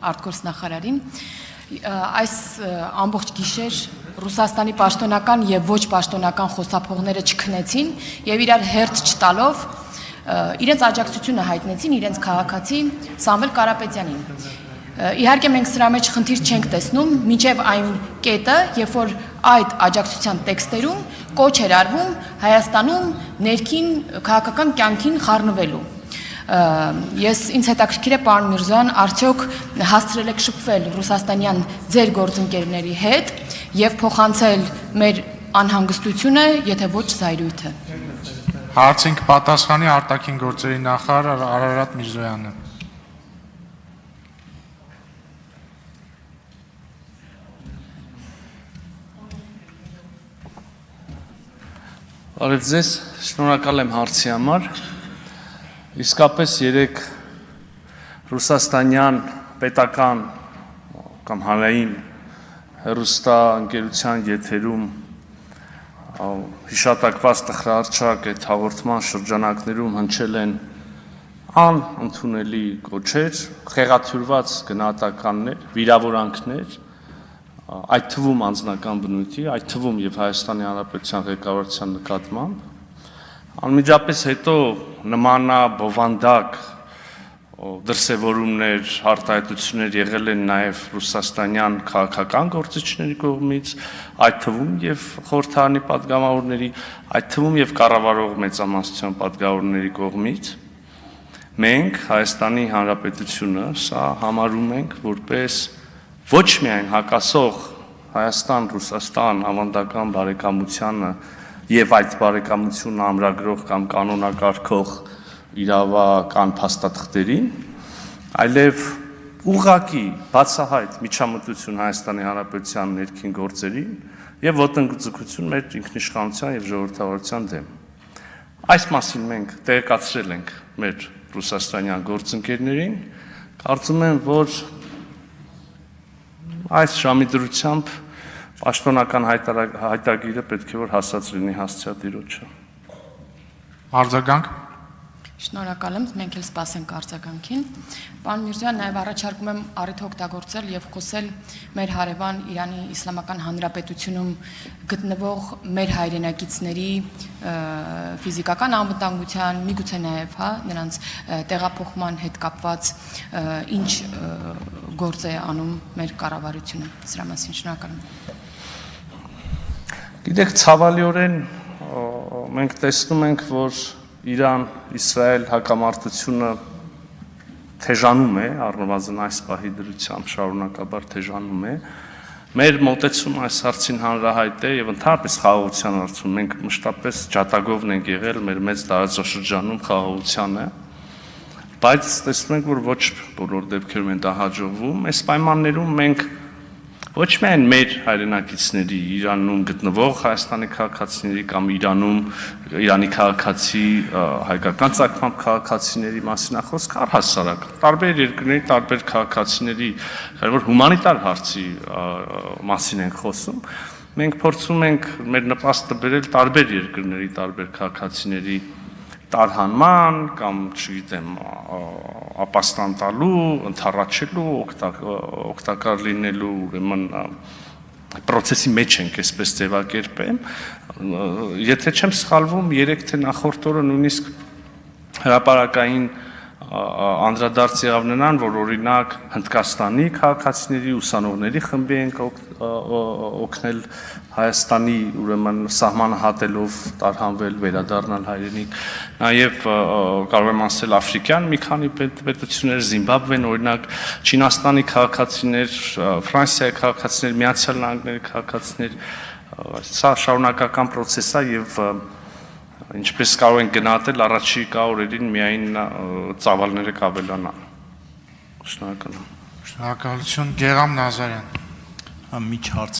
Արտգործ նախարարին այս ամբողջ գիշեր Ռուսաստանի պաշտոնական եւ ոչ պաշտոնական խոսափողները չքնեցին եւ իրար հերթ չտալով իրենց աջակցությունը հայտնեցին իրենց քաղաքացի Սամվել Կարապետյանին։ Իհարկե մենք սրա մեջ խնդիր չենք տեսնում, մինչև այն կետը, երբ որ այդ աջակցության տեքստերում կոչ էր արվում Հայաստանում ներքին քաղաքական կյանքին խառնվելու։ Ես ինձ հետաքրքիր է պարոն Միրզոյան, արդյոք հասցրել եք շփվել ռուսաստանյան ձեր գործընկերների հետ եւ փոխանցել մեր անհանգստությունը, եթե ոչ զայրույթը։ Հարցին կպատասխանի արտաքին գործերի նախարար Արարատ Միրզոյանը։ Բարև ձեզ, շնորհակալ եմ հարցի համար։ Իսկապես երեք ռուսաստանյան պետական կամ հանրային հեռուստաընկերության եթերում հիշատակված տխրահարցակ այդ հաղորդման շրջանակներում հնչել են անընդունելի կոչեր, խեղաթյուրված գնահատականներ, վիրավորանքներ, այդ թվում անձնական բնույթի, այդ թվում եւ Հայաստանի Հանրապետության ղեկավարության նկատմամբ։ Անմիջապես հետո նմանաբովանդակ դրսևորումներ, արտահայտություններ եղել են նաև ռուսաստանյան քաղաքական գործիչների կողմից, այդ թվում եւ խորհրդարանի պատգամավորների, այդ թվում եւ կառավարող մեծամասնության պատգամավորների կողմից։ Մենք Հայաստանի Հանրապետությունը սա համարում ենք որպես ոչ միայն հակասող Հայաստան-Ռուսաստան ավանդական բարեկամությանը եւ այդ բարեկամությունը ամրագրող կամ կանոնակարգող իրավական փաստաթղթերին, այլև ուղղակի բացահայտ միջամտություն Հայաստանի Հանրապետության ներքին գործերին եւ ոտնձգություն մեր ինքնիշխանության եւ ժողովրդավարության դեմ։ Այս մասին մենք տեղեկացրել ենք մեր ռուսաստանյան գործընկերներին, կարծում եմ, որ այս ժամի դրությամբ պաշտոնական հայտագիրը պետք է որ հասած լինի հասցեատիրոջը։ Արձագանք։ Շնորհակալ եմ, մենք էլ սպասենք արձագանքին։ Պարոն Միրզոյան, նաև առաջարկում եմ առիթը օգտագործել եւ խոսել մեր հարևան Իրանի Իսլամական Հանրապետությունում գտնվող մեր հայրենակիցների ֆիզիկական անվտանգության, միգուցե նաև նրանց տեղափոխման հետ կապված ինչ գործ է անում մեր կառավարությունը։ Սրա մասին շնորհակալ եմ։ Գիտեք, ցավալիորեն մենք տեսնում ենք, որ Իրան-Իսրայել հակամարտությունը թեժանում է, առնվազն այս պահի դրությամբ շարունակաբար թեժանում է։ Մեր մոտեցումը այս հարցին հանրահայտ է եւ ընդհանրապես խաղաղության հարցում մենք մշտապես ջատագովն ենք եղել մեր մեծ տարածաշրջանում խաղաղությանը, բայց տեսնում ենք, որ ոչ բոլոր դեպքերում են դա հաջողվում։ Այս պայմաններում մենք ոչ միայն մեր հայրենակիցների Իրանում գտնվող Հայաստանի քաղաքացիների կամ Իրանի քաղաքացի հայկական ծագմամբ քաղաքացիների մասին խոսք առհասարակ տարբեր երկրների տարբեր քաղաքացիների որ հումանիտար հարցի մասին ենք խոսում, մենք փորձում ենք մեր նպաստը բերել տարբեր երկրների տարբեր քաղաքացիների տարհանման կամ, չգիտեմ, ապաստան տալու, ընդառաջելու, օգտակար լինելու, ուրեմն պրոցեսի մեջ ենք, այսպես ձևակերպեմ։ Եթե չեմ սխալվում, երեք թե նախորդ օրը նույնիսկ հրապարակային անդրադարձ եղավ նրան, որ օրինակ Հնդկաստանի քաղաքացիների ուսանողների խմբի ենք օգնել Հայաստանի ուրեմն սահմանը հատելով տարհանվել, վերադառնալ հայրենիք, նաև կարող եմ ասել աֆրիկյան մի քանի պետություններ, Զիմբաբվեն, օրինակ Չինաստանի քաղաքացիներ, Ֆրանսիայի քաղաքացիներ, Միացյալ Նահանգների քաղաքացիներ, սա շարունակական պրոցես է եւ ինչպես կարող ենք գնահատել առաջիկա օրերին միայն ծավալները կավելանան։ Շնորհակալ եմ։ Շնորհակալություն, Գերամ Նազարյան։ Միջ հարց